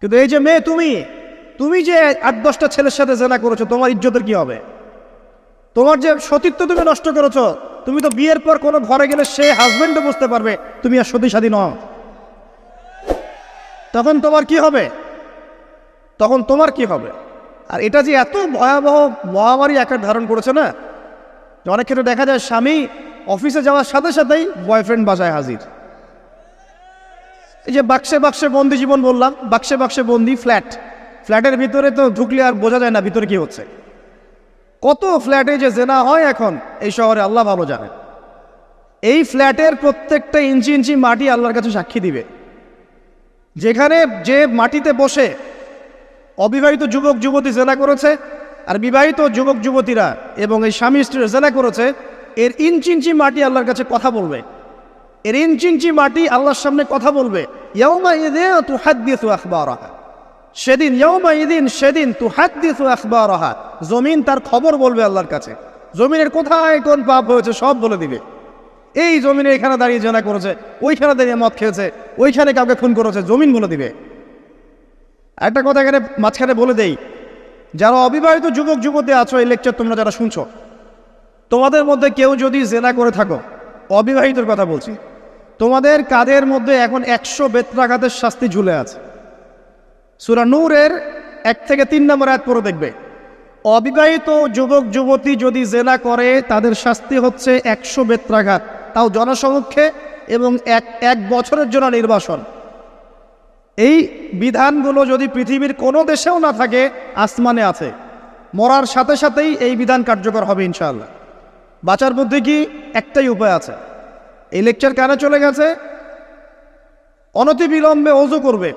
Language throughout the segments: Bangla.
কিন্তু এই যে মেয়ে, তুমি যে 8-10টা ছেলের সাথে জেনা করেছো, তোমার ইজ্জতের কি হবে? তোমার যে সতীত্ব তুমি নষ্ট করেছো। তুমি তো বিয়ের পর কোনো ঘরে গেলে সে হাজবেন্ডও বুঝতে পারবে তুমি আর সতী সাথী নও। তখন তোমার কি হবে? আর এটা যে এত ভয়াবহ মহামারী আকার ধারণ করেছে না, যে অনেক ক্ষেত্রে দেখা যায় স্বামী অফিসে যাওয়ার সাথে সাথেই বয়ফ্রেন্ড বাসায় হাজির। এই যে বাক্সে বাক্সে বন্দি জীবন বললাম, বাক্সে বাক্সে বন্দি ফ্ল্যাটের ভিতরে তো ঢুকলে আর বোঝা যায় না ভিতরে কি হচ্ছে। কত ফ্ল্যাটে যে জেনা হয় এখন এই শহরে, আল্লাহ ভালো জানেন। এই ফ্ল্যাটের প্রত্যেকটা ইঞ্চি ইঞ্চি মাটি আল্লাহর কাছে সাক্ষী দিবে। যেখানে যে মাটিতে বসে অবিবাহিত যুবক যুবতী জেনা করেছে আর বিবাহিত যুবক যুবতীরা এবং এই স্বামী স্ত্রীরা জেনা করেছে, এর ইঞ্চি ইঞ্চি মাটি আল্লাহর কাছে কথা বলবে। এর ইঞ্চি ইঞ্চি মাটি আল্লাহর সামনে কথা বলবে। ইয়াউমাইযিন তুহাদ্দিসু আখবারাহা, সেদিন তুহাদ্দিসু আখবারাহা, জমিন তার খবর বলবে আল্লাহর কাছে। জমিনের কোথায় কোন পাপ হয়েছে সব বলে দিবে। এই জমিনে এখানে দাঁড়িয়ে জেনা করেছে, ওইখানে দাঁড়িয়ে মদ খেয়েছে, ওইখানে কাউকে খুন করেছে, জমিন বলে দিবে। একটা কথা এখানে মাঝখানে বলে দেই, যারা অবিবাহিত যুবক যুবতী আছো, এই লেকচার তোমরা যারা শুনছো, তোমাদের মধ্যে কেউ যদি জেনা করে থাকো, অবিবাহিতর কথা বলছি, তোমাদের কাঁধের মধ্যে এখন 100 বেত্রাঘাতের শাস্তি ঝুলে আছে। সূরা নূরের 1 থেকে 3 নম্বর আয়াত পড়ে দেখবে, অবিবাহিত যুবক যুবতী যদি জেনা করে তাদের শাস্তি হচ্ছে 100 বেত্রাঘাত, তাও জনসমক্ষে, এবং এক বছরের জন্য নির্বাসন। এই বিধানগুলো যদি পৃথিবীর কোনো দেশেও না থাকে, আসমানে আছে। মরার সাথে সাথেই এই বিধান কার্যকর হবে ইনশাআল্লাহ। বাঁচার মধ্যে কি একটাই উপায় আছে। এই লেকচার কানে চলে গেছে, অনতিবিলম্বে অজু করবে।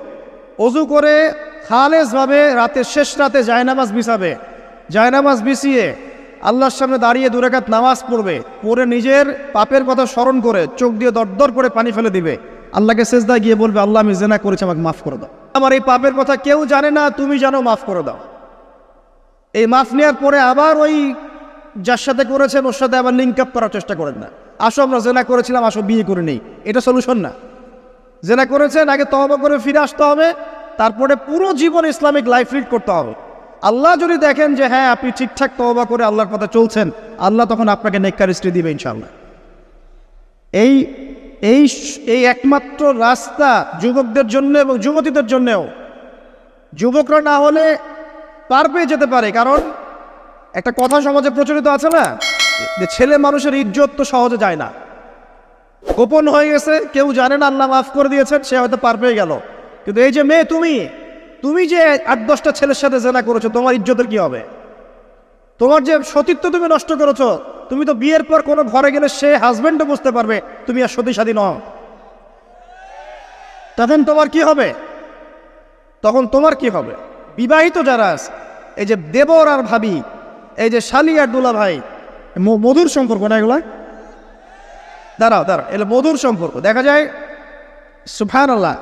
অজু করে খালেসভাবে রাতের শেষ রাতে জায়নামাজ বিছাবে। জায়নামাজ বিছিয়ে আল্লাহর সামনে দাঁড়িয়ে 2 রাকাত নামাজ পড়বে। পড়ে নিজের পাপের কথা স্মরণ করে চোখ দিয়ে দরদর করে পানি ফেলে দিবে। আল্লাহকে সেজদায় গিয়ে বলবে, আল্লাহ আমি জেনা করেছি, আমাকে মাফ করে দাও। আমার এই পাপের কথা কেউ জানে না, তুমি জানো, মাফ করে দাও। এই মাফ নেওয়ার পরে আবার ওই যার সাথে করেছেন ওর সাথে আবার লিঙ্ক আপ করার চেষ্টা করেন না। আসো আমরা জেনা করেছিলাম, আসো বিয়ে করে নেই, এটা সলিউশন না। জেনা করেছেন, আগে তওবা করে ফিরে আসতে হবে, তারপরে পুরো জীবন ইসলামিক লাইফ লিড করতে হবে। আল্লাহ যদি দেখেন যে হ্যাঁ আপনি ঠিকঠাক তওবা করে আল্লাহর পথে চলছেন, আল্লাহ তখন আপনাকে নেককার স্ত্রী দিবে ইনশাআল্লাহ। এই এই এই একমাত্র রাস্তা যুবকদের জন্য এবং যুবতীদের জন্যও। যুবকরা না হলে পার পেয়ে যেতে পারে, কারণ একটা কথা সমাজে প্রচলিত আছে না, যে ছেলে মানুষের ইজ্জত তো সহজে যায় না, গোপন হয়ে গেছে, কেউ জানে না, আল্লাহ মাফ করে দিয়েছেন, সে হয়তো পার পেয়ে গেল। কিন্তু এই যে মেয়ে, তুমি যে 8-10টা ছেলের সাথে জেনা করেছো, তোমার ইজ্জতের কি হবে? তোমার যে সতীত্ব তুমি নষ্ট করেছো। তুমি তো বিয়ের পর কোনো ঘরে গেলে সে হাজবেন্ডও বুঝতে পারবে তুমি আর সতী সাথী নও। তখন তোমার কি হবে? বিবাহিত যারা আছে, এই যে দেবর আর ভাবি, এই যে শালি আর দুলা ভাই, মধুর সম্পর্ক না এগুলা? দাঁড়াও, এগুলো মধুর সম্পর্ক। দেখা যায় সুবহানাল্লাহ,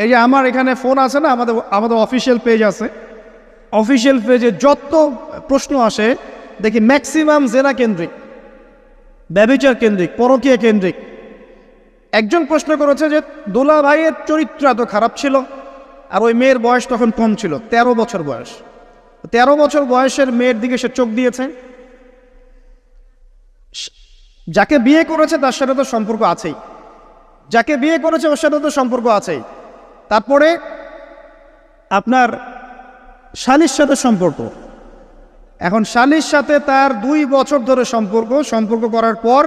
এই যে আমার এখানে ফোন আছে না, আমাদের অফিসিয়াল পেজ আছে, অফিসিয়াল পেজে যত প্রশ্ন আসে দেখি ম্যাক্সিমাম জেনা কেন্দ্রিক, ব্যভিচার কেন্দ্রিক, পরকীয়া কেন্দ্রিক। একজন প্রশ্ন করেছে যে দোলা ভাইয়ের চরিত্র এত খারাপ ছিল, আর ওই মেয়ের বয়স তখন কম ছিল, 13 বছর বয়স। 13 বছর বয়সের মেয়ের দিকে সে চোখ দিয়েছে। যাকে বিয়ে করেছে তার সাথে তো সম্পর্ক আছেই, যাকে বিয়ে করেছে ওর সাথে তো সম্পর্ক আছেই। তারপরে আপনার শালীর সাথে সম্পর্ক। এখন শালীর সাথে তার 2 বছর ধরে সম্পর্ক করার পর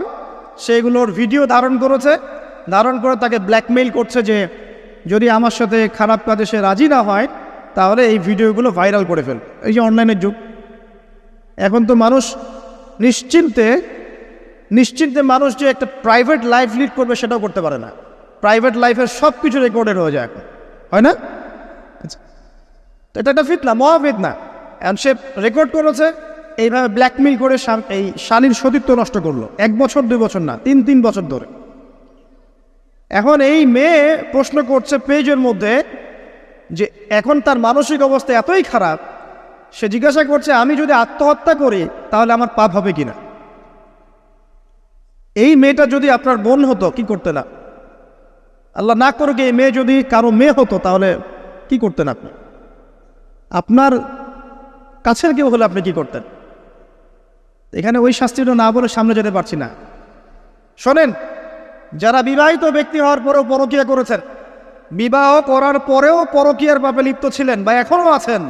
সেগুলোর ভিডিও ধারণ করে তাকে ব্ল্যাকমেইল করছে যে যদি আমার সাথে খারাপ কাজে সে রাজি না হয় তাহলে এই ভিডিওগুলো ভাইরাল করে ফেল। এই যে অনলাইনের যুগ, এখন তো মানুষ নিশ্চিন্তে মানুষ যে একটা প্রাইভেট লাইফ লিড করবে সেটাও করতে পারে না। প্রাইভেট লাইফের সব কিছু রেকর্ডেড হয়ে যায় এখন, হয় না? এটা একটা ফিতনা, মহাফিতনা। এখন সে রেকর্ড করেছে, এইভাবে ব্ল্যাকমেইল করে এই শালীর সতীত্ব নষ্ট করলো। 1 বছর 2 বছর না, 3 বছর ধরে। এখন এই মেয়ে প্রশ্ন করছে পেজের মধ্যে যে এখন তার মানসিক অবস্থা এতই খারাপ, সে জিজ্ঞাসা করছে আমি যদি আত্মহত্যা করি তাহলে আমার পাপ হবে কিনা। এই মেয়েটা যদি আপনার বোন হতো কি করতে না, আল্লাহ না করুক, এই মেয়ে যদি কারো মেয়ে হতো তাহলে কি করতেন আপনি? আপনার কাছের কেউ হলে আপনি কি করতেন? এখানে ওই শাস্তিটা না বলে সামনে যেতে পারছি না। শোনেন, যারা বিবাহিত ব্যক্তি হওয়ার পরেও পরকীয়া করেছেন, বিবাহ করার পরেও পরকীয়ার পাপে লিপ্ত ছিলেন বা এখনও আছেন,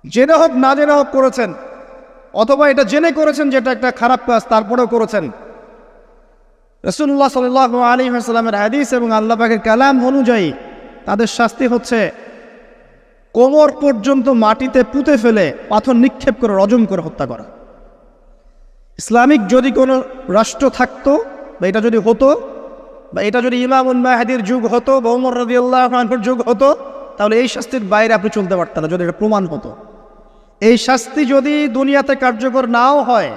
জেনে হোক না জেনে হোক করেছেন, অথবা এটা জেনে করেছেন যেটা একটা খারাপ কাজ তারপরেও করেছেন, রাসূলুল্লাহ সাল্লাল্লাহু আলাইহি ওয়াসাল্লামের হাদিস এবং আল্লাহ পাকের কালাম অনুযায়ী তাদের শাস্তি হচ্ছে কোমর পর্যন্ত মাটিতে পুঁতে ফেলে পাথর নিক্ষেপ করে রজম করে হত্যা করা। ইসলামিক যদি কোনো রাষ্ট্র থাকতো বা এটা যদি হতো, বা এটা যদি ইমামুল মাহদির যুগ হতো বা ওমর রাদিয়াল্লাহু আনহুর যুগ হতো, তাহলে এই শাস্তির বাইরে আপনি চলতে পারতেন না যদি এটা প্রমাণ হতো। এই শাস্তি যদি দুনিয়াতে কার্যকর নাও হয়,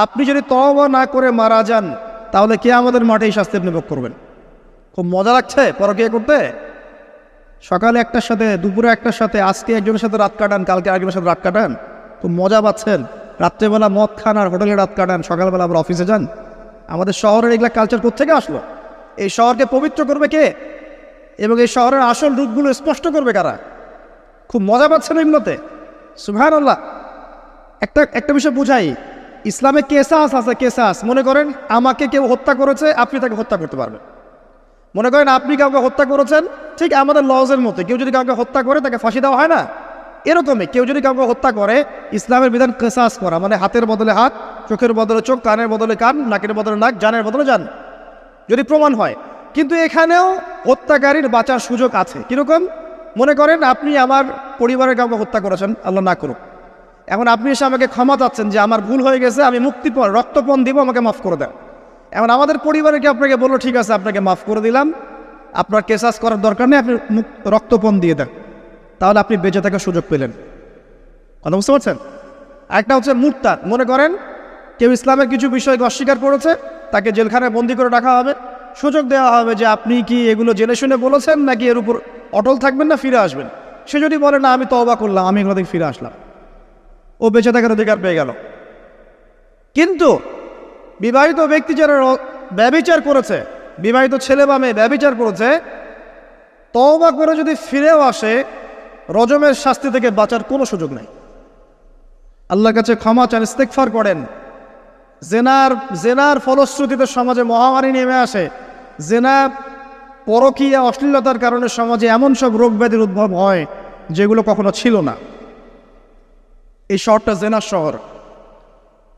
আপনি যদি তওবা না করে মারা যান, তাহলে কিয়ামতের মাঠে এই শাস্তি আপনি ভোগ করবেন। খুব মজা লাগছে পরকীয়া করতে। সকালে একটার সাথে, দুপুরে একটার সাথে, আজকে একজনের সাথে রাত কাটান, কালকে আরেকজনের সাথে রাত কাটান, খুব মজা পাচ্ছেন। রাত্রেবেলা মদ খান আর হোটেলে রাত কাটান, সকালবেলা আবার অফিসে যান। আমাদের শহরের এগুলা কালচার কোত্থেকে আসলো? এই শহরকে পবিত্র করবে কে এবং এই শহরের আসল রূপগুলো স্পষ্ট করবে কারা? খুব মজা পাচ্ছেন এগুলোতে। সুবহানাল্লাহ। একটা বিষয় বুঝাই, ইসলামে কেসাস আছে, কেসাস। মনে করেন আমাকে কেউ হত্যা করেছে, আপনি তাকে হত্যা করতে পারবেন। মনে করেন আপনি কাউকে হত্যা করেছেন, ঠিক আমাদের লজের মতো কেউ যদি কাউকে হত্যা করে তাকে ফাঁসি দেওয়া হয় না, এরকমই কেউ যদি কাউকে হত্যা করে, ইসলামের বিধান কেসাস করা, মানে হাতের বদলে হাত, চোখের বদলে চোখ, কানের বদলে কান, নাকের বদলে নাক, জানের বদলে জান, যদি প্রমাণ হয়। কিন্তু এখানেও হত্যাকারীর বাঁচার সুযোগ আছে। কীরকম? মনে করেন আপনি আমার পরিবারের কাউকে হত্যা করেছেন, আল্লাহ না করুক। এখন আপনি এসে আমাকে ক্ষমা চাচ্ছেন যে আমার ভুল হয়ে গেছে, আমি মুক্তিপণ, রক্তপণ দিব, আমাকে মাফ করে দেন। এখন আমাদের পরিবারকে আপনাকে বললো ঠিক আছে আপনাকে মাফ করে দিলাম, আপনার কেসাস করার দরকার নেই, আপনি রক্তপণ দিয়ে দেন, তাহলে আপনি বেঁচে থাকার সুযোগ পেলেন। কথা বুঝতে পারছেন? একটা হচ্ছে মুরতাদ। মনে করেন কেউ ইসলামের কিছু বিষয়কে অস্বীকার করেছে, তাকে জেলখানায় বন্দি করে রাখা হবে, সুযোগ দেওয়া হবে যে আপনি কি এগুলো জেনে শুনে বলেছেন নাকি এর উপর অটল থাকবেন না ফিরে আসবেন। সে যদি বলে না আমি তওবা করলাম, আমি এগুলো থেকে ফিরে আসলাম, ও বেঁচে থাকার অধিকার পেয়ে গেল। কিন্তু বিবাহিত ব্যক্তি যারা ব্যভিচার করেছে, বিবাহিত ছেলে বা মেয়ে ব্যভিচার করেছে, তওবা করে যদি ফিরেও আসে, রজমের শাস্তি থেকে বাঁচার কোনো সুযোগ নেই। আল্লাহর কাছে ক্ষমা চান, ইস্তেগফার করেন। জেনার ফলশ্রুতিতে সমাজে মহামারী নেমে আসে। জেনা, পরকীয়া, অশ্লীলতার কারণে সমাজে এমন সব রোগ ব্যাধির উদ্ভব হয় যেগুলো কখনো ছিল না। এই শহরটা জেনার শহর।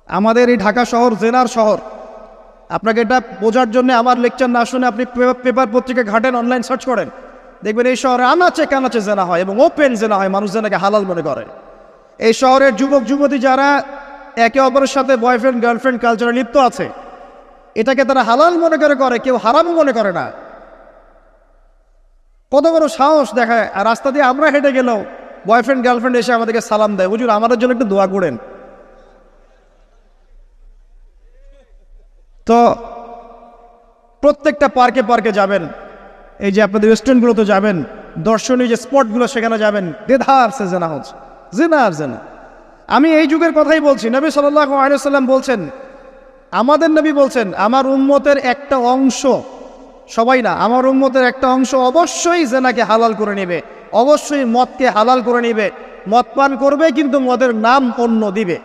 আমাদের এই ঢাকা শহর জেনার শহর। আপনাকে এটা বোঝার জন্য আমার লেকচার না শুনে আপনি পেপার পত্রিকা ঘাটেন, অনলাইন সার্চ করেন, দেখবেন এই শহরে আনাচে কানাচে জেনা হয় এবং ওপেন জেনা হয়, মানুষ জেনাকে হালাল মনে করে। এই শহরের যুবক যুবতী যারা একে অপরের সাথে বয়ফ্রেন্ড গার্লফ্রেন্ড কালচারে লিপ্ত আছে, এটাকে তারা হালাল মনে করে, কেউ হারাম মনে করে না। কত বড় সাহস দেখায়। আর রাস্তা দিয়ে আমরা হেঁটে গেলেও বয়ফ্রেন্ড গার্লফ্রেন্ড এসে আমাদেরকে সালাম দেয়, হুজুর আমাদের জন্য একটু দোয়া করেন। তো প্রত্যেকটা পার্কে পার্কে যাবেন, এই যে আপনাদের রেস্টুরেন্টগুলোতে যাবেন, দর্শনীয় যে স্পটগুলো সেখানে যাবেন, দেধার সে জেনা হচ্ছে, জেনা আর জেনা। আমি এই যুগের কথাই বলছি। নবী সাল্লাল্লাহু আলাইহি ওয়াসাল্লাম বলছেন, আমাদের নবী বলছেন, আমার উম্মতের একটা অংশ, সবাই না, আমার উম্মতের একটা অংশ অবশ্যই জেনাকে হালাল করে নেবে, অবশ্যই মদকে হালাল করে নেবে, মদ পান করবে কিন্তু মদের নাম অন্য দিবে,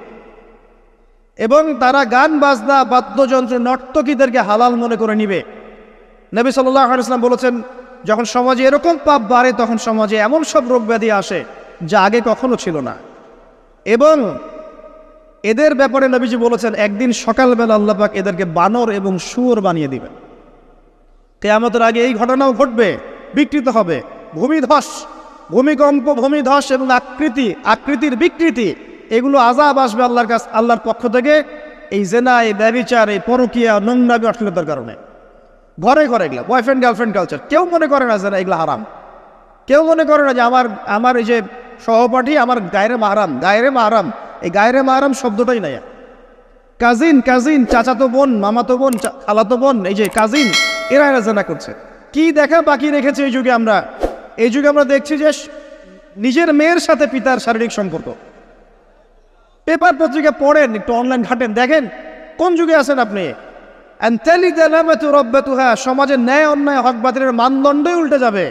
এবং তারা গান বাজনা বাদ্যযন্ত্র নর্তকীদেরকে হালাল মনে করে নিবে। নবী সাল্লাল্লাহু আলাইহি ওয়াসাল্লাম বলেছেন, যখন সমাজে এরকম পাপ বাড়ে তখন সমাজে এমন সব রোগ ব্যাধি আসে যা আগে কখনো ছিল না। এবং এদের ব্যাপারে নবীজি বলেছেন, একদিন সকালবেলা আল্লাহ পাক এদেরকে বানর এবং শুয়োর বানিয়ে দিবেন। কিয়ামতের আগে এই ঘটনাও ঘটবে, বিকৃত হবে। ভূমিধস, ভূমিকম্প, ভূমিধস এবং আকৃতির বিকৃতি, এগুলো আযাব আসবে আল্লাহর পক্ষ থেকে, এই জেনা, এই ব্যভিচার, এই পরকীয়া, নোংরামি, অশ্লীলতার কারণে। ঘরে ঘরে এগুলা বয়ফ্রেন্ড গার্লফ্রেন্ড কালচার। কেউ মনে করে না যে না এগুলো হারাম, কেউ মনে করে না যে আমার এই যে সহপাঠী আমার গায়রে মাহরাম। এই গায়রে মাহরাম শব্দটাই নাই। কাজিন, চাচাতো বোন, মামাতো বোন, খালাতো বোন, এই যে কাজিন, এরা জেনা করছে। কি দেখা বাকি রেখেছে এই যুগে আমরা দেখছি যে নিজের মেয়ের সাথে পিতার শারীরিক সম্পর্ক। পেপার পত্রিকা পড়েন, একটু অনলাইন ঘাটেন, দেখেন কোন যুগে আছেন আপনি। সমাজের ন্যায় অন্যায় হক বাতিলের মানদণ্ডই উল্টে যাবে।